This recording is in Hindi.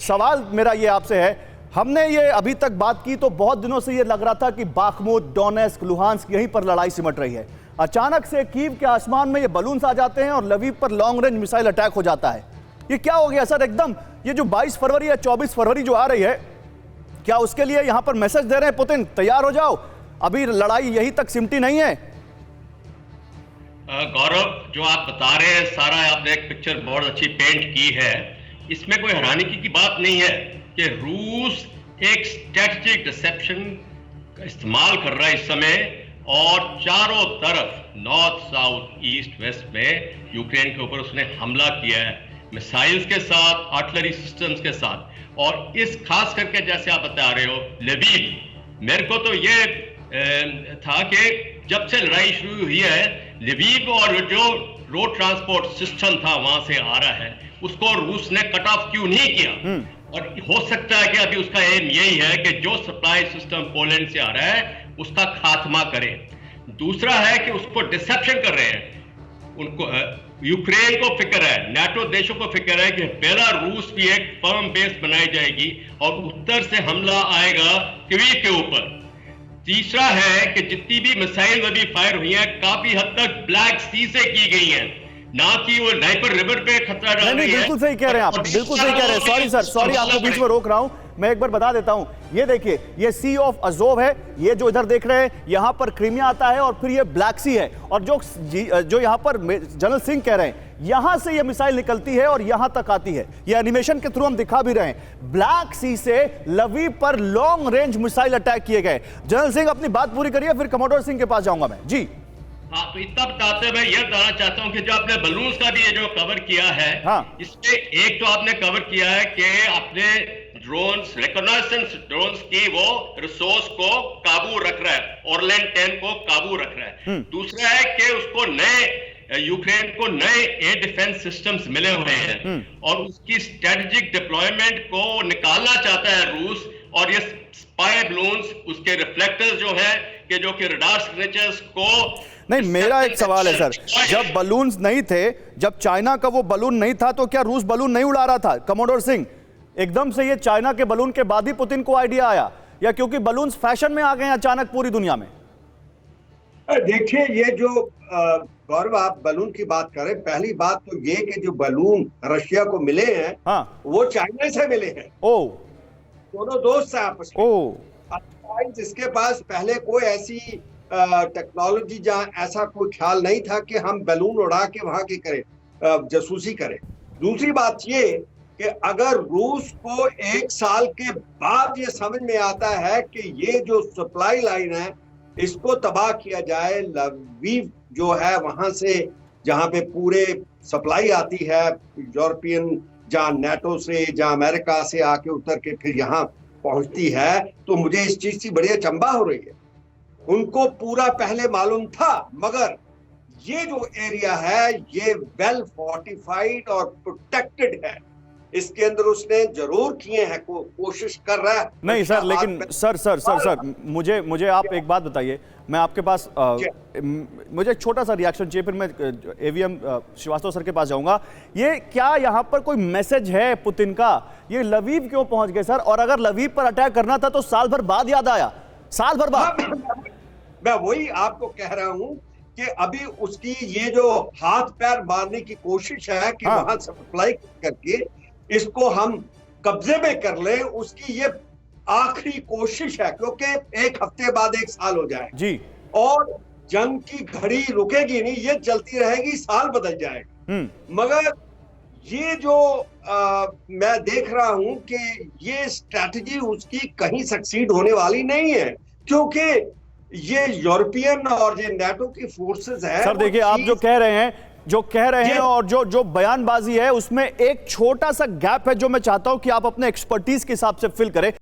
सवाल मेरा ये आपसे है, हमने ये अभी तक बात की तो बहुत दिनों से ये लग रहा था कि बाखमुत, डोनेस्क, लुहांस्क यहीं पर लड़ाई सिमट रही है। अचानक से कीव के आसमान में ये बलून्स आ जाते हैं और लवीव पर लॉन्ग रेंज मिसाइल अटैक हो जाता है। ये क्या हो गया सर? एकदम ये जो 22 फरवरी या 24 फरवरी जो आ रही है, क्या उसके लिए यहां पर मैसेज दे रहे हैं पुतिन तैयार हो जाओ, अभी लड़ाई यहीं तक सिमटी नहीं है? गौरव, जो आप बता रहे हैं सारा आपने एक पिक्चर बहुत अच्छी पेंट की है। इसमें कोई हैरानी की बात नहीं है कि रूस एक स्ट्रेटेजिक डिसेप्शन का इस्तेमाल कर रहा है इस समय और चारों तरफ नॉर्थ, साउथ, ईस्ट, वेस्ट में यूक्रेन के ऊपर उसने हमला किया है, मिसाइल्स के साथ, आर्टिलरी सिस्टम्स के साथ। और इस खास करके जैसे आप बता रहे हो लवीव, मेरे को तो ये था कि जब से लड़ाई शुरू हुई है लवीव और जो रोड ट्रांसपोर्ट सिस्टम था वहां से आ रहा है उसको रूस ने कट ऑफ क्यों नहीं किया। और हो सकता है कि अभी उसका एम यही है कि जो सप्लाई सिस्टम पोलैंड से आ रहा है उसका खात्मा करें। दूसरा है कि उसको डिसेप्शन कर रहे हैं, उनको यूक्रेन को फिक्र है, नाटो देशों को फिक्र है कि बेलारूस भी एक फर्म बेस बनाई जाएगी और उत्तर से हमला आएगा कीव के ऊपर। तीसरा है कि जितनी भी मिसाइल अभी फायर हुई हैं काफी हद तक ब्लैक सी से की गई हैं, ना कि वो नाइपर रिवर पे खतरा डाल रही है। बिल्कुल सही कह रहे हैं आप, बिल्कुल सही कह रहे हैं। सॉरी सर, सॉरी आपको बीच में रोक रहा हूं, मैं एक बार बता देता हूं। ये देखिए, ये सी ऑफ अजोव है, ये जो इधर देख रहे हैं यहां पर क्रीमिया आता है और फिर ये ब्लैक सी है। और जो यहां पर जनरल सिंह कह रहे हैं यहां से ये मिसाइल निकलती है और यहां तक आती है। ये एनिमेशन के थ्रू हम दिखा भी रहे हैं। ब्लैक सी से लवीव पर लॉन्ग रेंज मिसाइल अटैक किए गए। जनरल सिंह अपनी बात पूरी करिए, फिर कमोडोर सिंह के पास जाऊंगा मैं। जी हाँ, तो इतना बताते मैं यह बताना चाहता हूँ कि जो आपने बलून्स का भी ये जो कवर किया है, हाँ। इसमें एक तो आपने कवर किया है कि आपने ड्रोन्स, रिकॉग्नाइजेंस ड्रोन्स की वो रिसोर्स को काबू रख रहा है, ऑरलैंड 10 को काबू रख रहा है। दूसरा है कि उसको नए यूक्रेन को नए एयर डिफेंस सिस्टम्स मिले हुए हैं और उसकी स्ट्रेटेजिक डिप्लॉयमेंट को निकालना चाहता है रूस। और ये स्पाई बलून्स, उसके रिफ्लेक्टर्स जो है कि जो कि रडार सिग्नेचर्स को नहीं, मेरा एक सवाल है सर, जब बलून्स नहीं थे, जब चाइना का वो बलून नहीं था तो क्या रूस बलून नहीं उड़ा रहा था? कमोडोर सिंह, एकदम से ये चाइना के बलून के बाद ही पुतिन को आइडिया आया या क्योंकि बलून्स फैशन में आ गए अचानक पूरी दुनिया में? देखिए, ये जो गौरव आप बलून की बात करें, पहली बात तो ये कि जो बलून रशिया को मिले हैं, हाँ, वो चाइना से मिले हैं। ओ, दोनों दोस्त हैं आपस में। जिसके पास पहले कोई ऐसी टेक्नोलॉजी जहाँ ऐसा कोई ख्याल नहीं था कि हम बैलून उड़ा के वहां की करें, जासूसी करें। दूसरी बात ये कि अगर रूस को 1 साल के बाद ये समझ में आता है कि ये जो सप्लाई लाइन है इसको तबाह किया जाए, लवीव जो है वहां से जहां पे पूरे सप्लाई आती है यूरोपियन, जहां नाटो से, जहां अमेरिका से आके उतर के फिर यहाँ पहुंचती है, तो मुझे इस चीज की बड़ी अचंभा हो रही है। उनको पूरा पहले मालूम था, मगर ये जो एरिया है ये वेल फोर्टिफाइड और प्रोटेक्टेड है, इसके अंदर उसने जरूर किए हैं, कोशिश कर रहा है। नहीं सर, लेकिन सर मुझे आप एक बात बताइए, मैं आपके पास मुझे एक छोटा सा रिएक्शन चाहिए, फिर मैं एवीएम श्रीवास्तव सर के पास जाऊंगा। ये क्या यहाँ पर कोई मैसेज है पुतिन का? ये लवीव क्यों पहुंच गए सर? और अगर लवीव पर अटैक करना था तो साल भर बाद याद आया, साल भर बाद। मैं वही आपको कह रहा हूं कि अभी उसकी ये जो हाथ पैर मारने की कोशिश है कि वहां सप्लाई करके इसको हम कब्जे में कर लें, उसकी ये आखिरी कोशिश है, क्योंकि 1 हफ्ते बाद 1 साल हो जाए जी, और जंग की घड़ी रुकेगी नहीं, ये चलती रहेगी, साल बदल जाएगा। मगर ये जो मैं देख रहा हूं कि ये स्ट्रैटेजी उसकी कहीं सक्सीड होने वाली नहीं है, क्योंकि ये यूरोपियन और ये नाटो की फोर्सेस है। सर देखिए, आप जो कह रहे हैं और जो बयानबाजी है उसमें एक छोटा सा गैप है जो मैं चाहता हूं कि आप अपने एक्सपर्टीज के हिसाब से फिल करें।